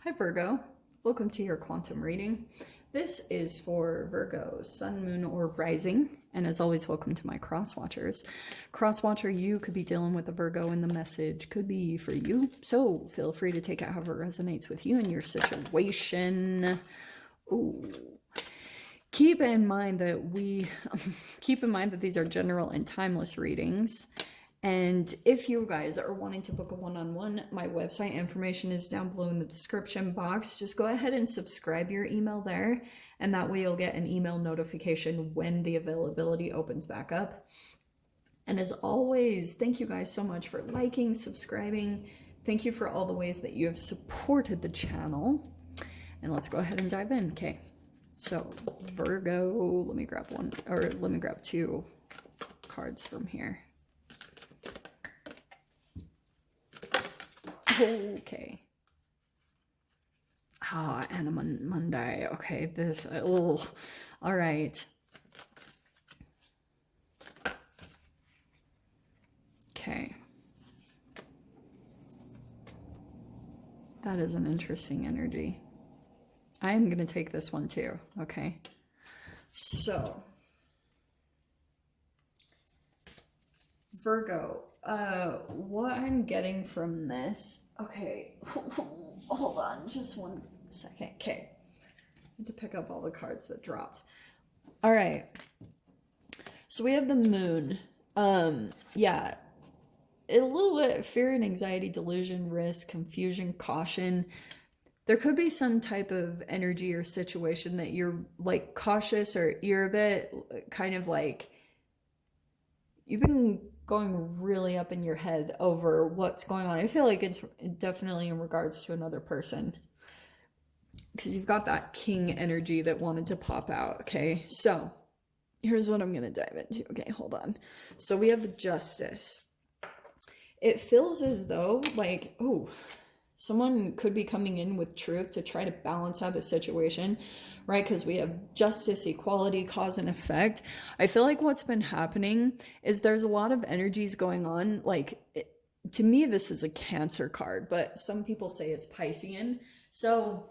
Hi Virgo, welcome to your quantum reading. This is for Virgo, Sun, Moon, or Rising, and as always, welcome to my cross watchers. Cross watcher, you could be dealing with a Virgo, and the message could be for you. So feel free to take it however it resonates with you and your situation. Ooh. Keep in mind that these are general and timeless readings. And if you guys are wanting to book a one-on-one, my website information is down below in the description box. Just go ahead and subscribe your email there, and that way you'll get an email notification when the availability opens back up. And as always, thank you guys so much for liking, subscribing. Thank you for all the ways that you have supported the channel. And let's go ahead and dive in. Okay, so Virgo, let me grab two cards from here. Okay. Anna Monday. Okay, this. All right. Okay. That is an interesting energy. I am going to take this one too. Okay. So, Virgo. What I'm getting from this, okay, hold on just one second. Okay, I need to pick up all the cards that dropped. All right, so we have the moon. Yeah, a little bit of fear and anxiety, delusion, risk, confusion, caution. There could be some type of energy or situation that you're like cautious, or you're a bit kind of like, you've been going really up in your head over what's going on. I feel like it's definitely in regards to another person, because you've got that king energy that wanted to pop out. Okay, so here's what I'm going to dive into. Okay, hold on. So we have the Justice. It feels as though like, oh, someone could be coming in with truth to try to balance out a situation, right? Because we have justice, equality, cause and effect. I feel like what's been happening is there's a lot of energies going on. Like, to me, this is a Cancer card, but some people say it's Piscean. So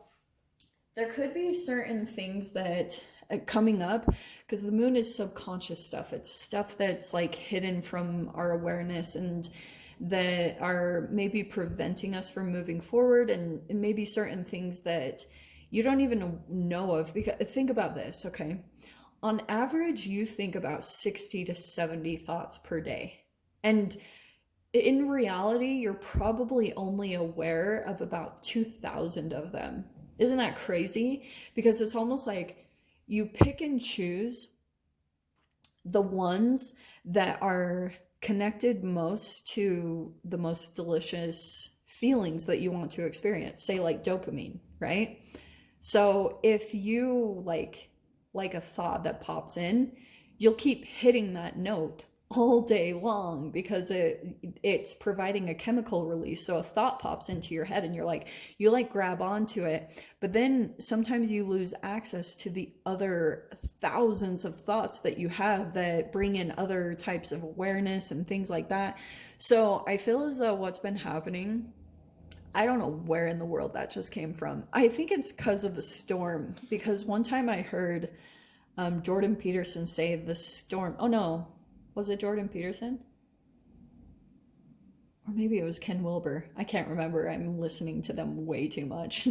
there could be certain things that coming up, because the moon is subconscious stuff. It's stuff that's like hidden from our awareness and that are maybe preventing us from moving forward, and maybe certain things that you don't even know of. Because think about this, okay? On average, you think about 60 to 70 thoughts per day. And in reality, you're probably only aware of about 2,000 of them. Isn't that crazy? Because it's almost like you pick and choose the ones that are connected most to the most delicious feelings that you want to experience, say like dopamine, right? So if you like a thought that pops in, you'll keep hitting that note all day long because it's providing a chemical release. So a thought pops into your head and you grab onto it, but then sometimes you lose access to the other thousands of thoughts that you have that bring in other types of awareness and things like that. So I feel as though what's been happening, I don't know where in the world that just came from. I think it's because of the storm, because one time I heard Jordan Peterson say the storm. Oh no, was it Jordan Peterson? Or maybe it was Ken Wilber. I can't remember. I'm listening to them way too much.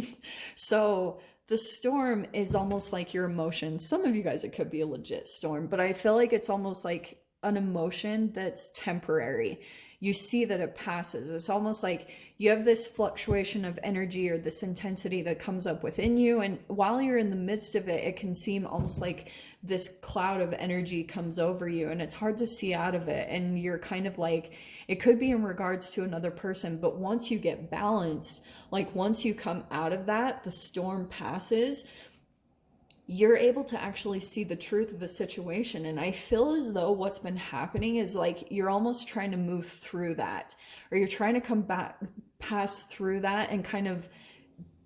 So the storm is almost like your emotions. Some of you guys, it could be a legit storm, but I feel like it's almost like an emotion that's temporary. You see that it passes. It's almost like you have this fluctuation of energy or this intensity that comes up within you. And while you're in the midst of it, it can seem almost like this cloud of energy comes over you and it's hard to see out of it. And you're kind of like, it could be in regards to another person, but once you get balanced, like once you come out of that, the storm passes, you're able to actually see the truth of the situation. And I feel as though what's been happening is like you're almost trying to move through that, or you're trying to come back, pass through that and kind of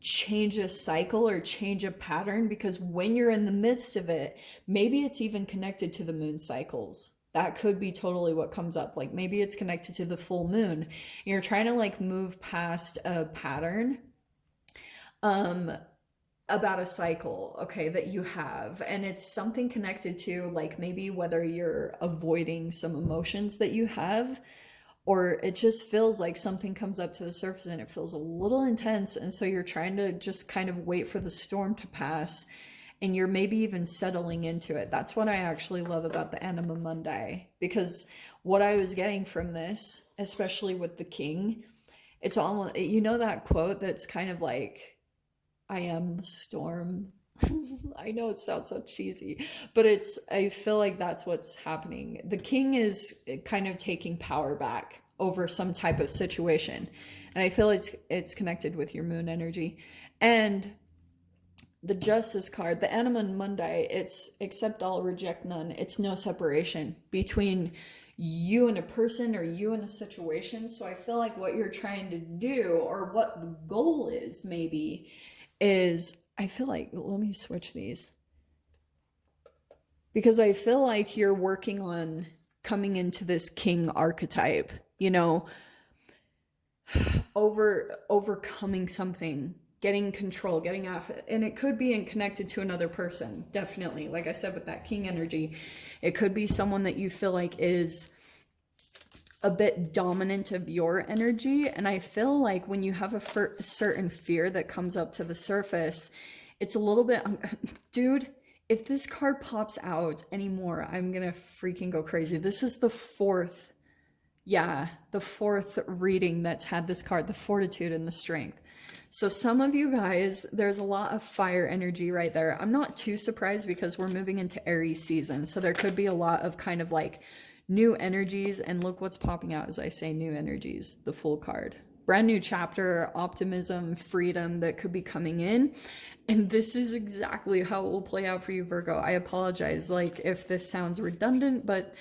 change a cycle or change a pattern. Because when you're in the midst of it, maybe it's even connected to the moon cycles. That could be totally what comes up. Like maybe it's connected to the full moon. You're trying to like move past a pattern. um about a cycle, okay, that you have, and it's something connected to like maybe whether you're avoiding some emotions that you have, or it just feels like something comes up to the surface and it feels a little intense, and so you're trying to just kind of wait for the storm to pass, and you're maybe even settling into it. That's what I actually love about the Anima Mundi, because what I was getting from this, especially with the king, it's all, you know, that quote that's kind of like, I am the storm. I know it sounds so cheesy, but I feel like that's what's happening. The king is kind of taking power back over some type of situation. And I feel it's connected with your moon energy. And the justice card, the Anima Mundi, it's accept all, reject none. It's no separation between you and a person or you and a situation. So I feel like what you're trying to do, or what the goal is maybe, is, I feel like, let me switch these, because I feel like you're working on coming into this king archetype, you know, overcoming something, getting control, getting off it. And it could be connected to another person, definitely. Like I said, with that king energy, it could be someone that you feel like is a bit dominant of your energy. And I feel like when you have a certain fear that comes up to the surface, it's a little bit, dude, if this card pops out anymore, I'm gonna freaking go crazy. This is the fourth, yeah, the fourth reading that's had this card, the fortitude and the strength. So some of you guys, there's a lot of fire energy right there. I'm not too surprised because we're moving into Aries season. So there could be a lot of kind of like new energies. And look what's popping out as I say new energies, the Fool card. Brand new chapter, optimism, freedom that could be coming in. And this is exactly how it will play out for you, Virgo. I apologize, like, if this sounds redundant, but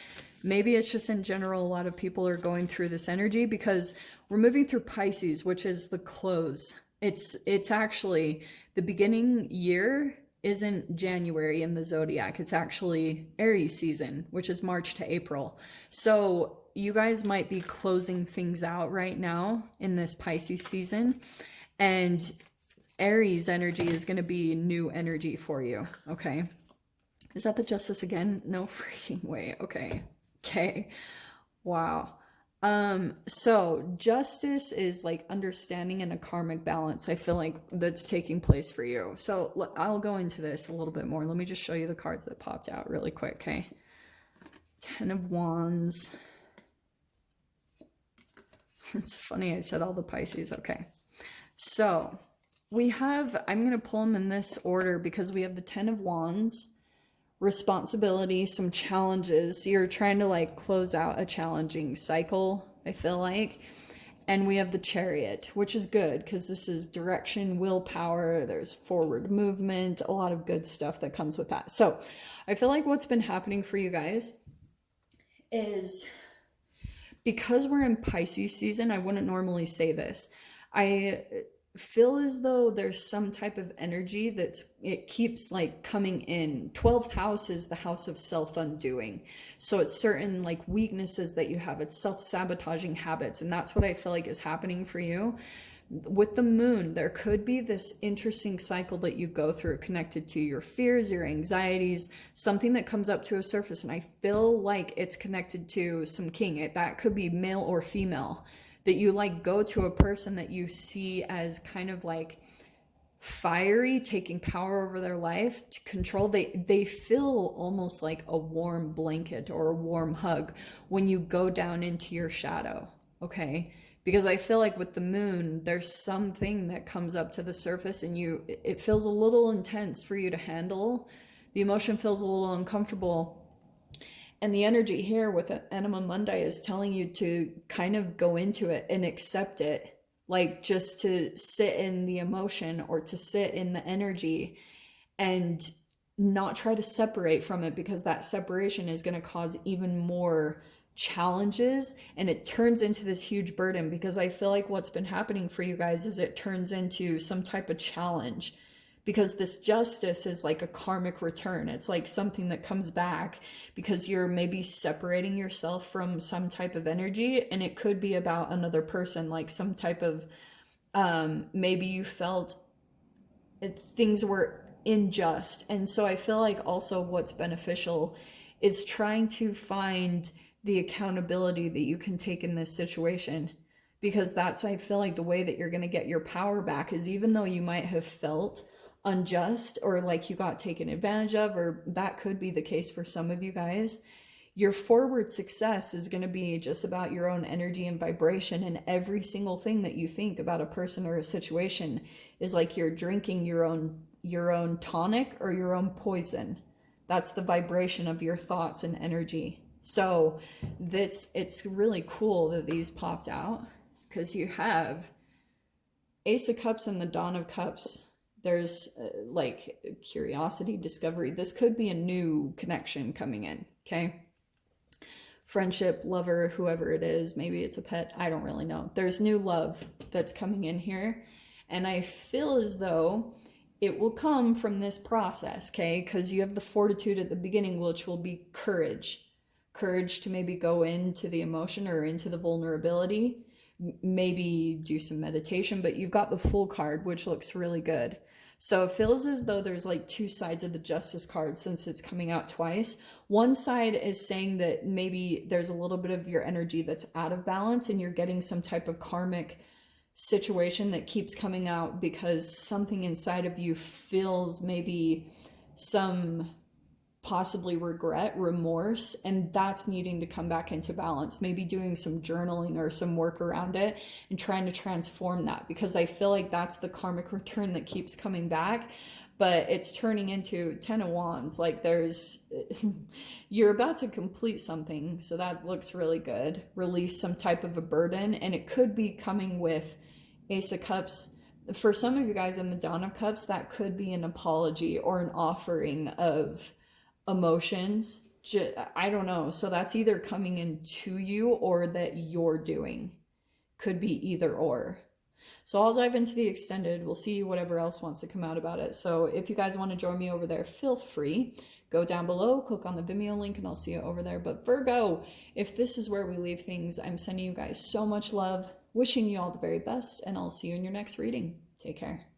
maybe it's just in general, a lot of people are going through this energy because we're moving through Pisces, which is the close. It's actually the beginning year isn't January in the zodiac. It's actually Aries season, which is March to April. So you guys might be closing things out right now in this Pisces season. And Aries energy is going to be new energy for you. Okay. Is that the justice again? No freaking way. Okay. Okay. Wow. So justice is like understanding and a karmic balance. I feel like that's taking place for you. So I'll go into this a little bit more. Let me just show you the cards that popped out really quick. Okay. 10 of Wands. It's funny. I said all the Pisces. Okay. So we have, I'm going to pull them in this order because we have the 10 of Wands, responsibility, some challenges. You're trying to like close out a challenging cycle, I feel like. And we have the Chariot, which is good because this is direction, willpower, there's forward movement, a lot of good stuff that comes with that. So I feel like what's been happening for you guys is, because we're in Pisces season, I wouldn't normally say this. I feel as though there's some type of energy it keeps like coming in. 12th house is the house of self-undoing. So it's certain like weaknesses that you have. It's self-sabotaging habits. And that's what I feel like is happening for you. With the moon, there could be this interesting cycle that you go through connected to your fears, your anxieties, something that comes up to a surface. And I feel like it's connected to some king. That could be male or female, that you like go to a person that you see as kind of like fiery, taking power over their life to control. They feel almost like a warm blanket or a warm hug when you go down into your shadow. Okay. Because I feel like with the moon, there's something that comes up to the surface and it feels a little intense for you to handle. The emotion feels a little uncomfortable. And the energy here with Anima Mundi is telling you to kind of go into it and accept it, like just to sit in the emotion or to sit in the energy and not try to separate from it, because that separation is going to cause even more challenges and it turns into this huge burden. Because I feel like what's been happening for you guys is it turns into some type of challenge, because this justice is like a karmic return. It's like something that comes back because you're maybe separating yourself from some type of energy, and it could be about another person, like some type of maybe you felt things were unjust. And so I feel like also what's beneficial is trying to find the accountability that you can take in this situation, because that's, I feel like, the way that you're going to get your power back is, even though you might have felt unjust or like you got taken advantage of, or that could be the case for some of you guys, your forward success is going to be just about your own energy and vibration. And every single thing that you think about a person or a situation is like you're drinking your own tonic or your own poison. That's the vibration of your thoughts and energy. So it's really cool that these popped out, because you have Ace of Cups and the Dawn of Cups. There's like curiosity, discovery. This could be a new connection coming in, okay? Friendship, lover, whoever it is, maybe it's a pet, I don't really know. There's new love that's coming in here, and I feel as though it will come from this process, okay? Because you have the fortitude at the beginning, which will be courage to maybe go into the emotion or into the vulnerability, maybe do some meditation. But you've got the Fool card, which looks really good. So it feels as though there's like two sides of the Justice card, since it's coming out twice. One side is saying that maybe there's a little bit of your energy that's out of balance, and you're getting some type of karmic situation that keeps coming out because something inside of you feels maybe some possibly regret, remorse, and that's needing to come back into balance. Maybe doing some journaling or some work around it and trying to transform that, because I feel like that's the karmic return that keeps coming back. But it's turning into 10 of Wands. Like there's, you're about to complete something. So that looks really good. Release some type of a burden. And it could be coming with Ace of Cups. For some of you guys in the Dawn of Cups, that could be an apology or an offering of emotions. I don't know. So that's either coming into you or that you're doing. Could be either or. So I'll dive into the extended. We'll see whatever else wants to come out about it. So if you guys want to join me over there, feel free. Go down below, click on the Vimeo link, and I'll see you over there. But Virgo, if this is where we leave things, I'm sending you guys so much love, wishing you all the very best, and I'll see you in your next reading. Take care.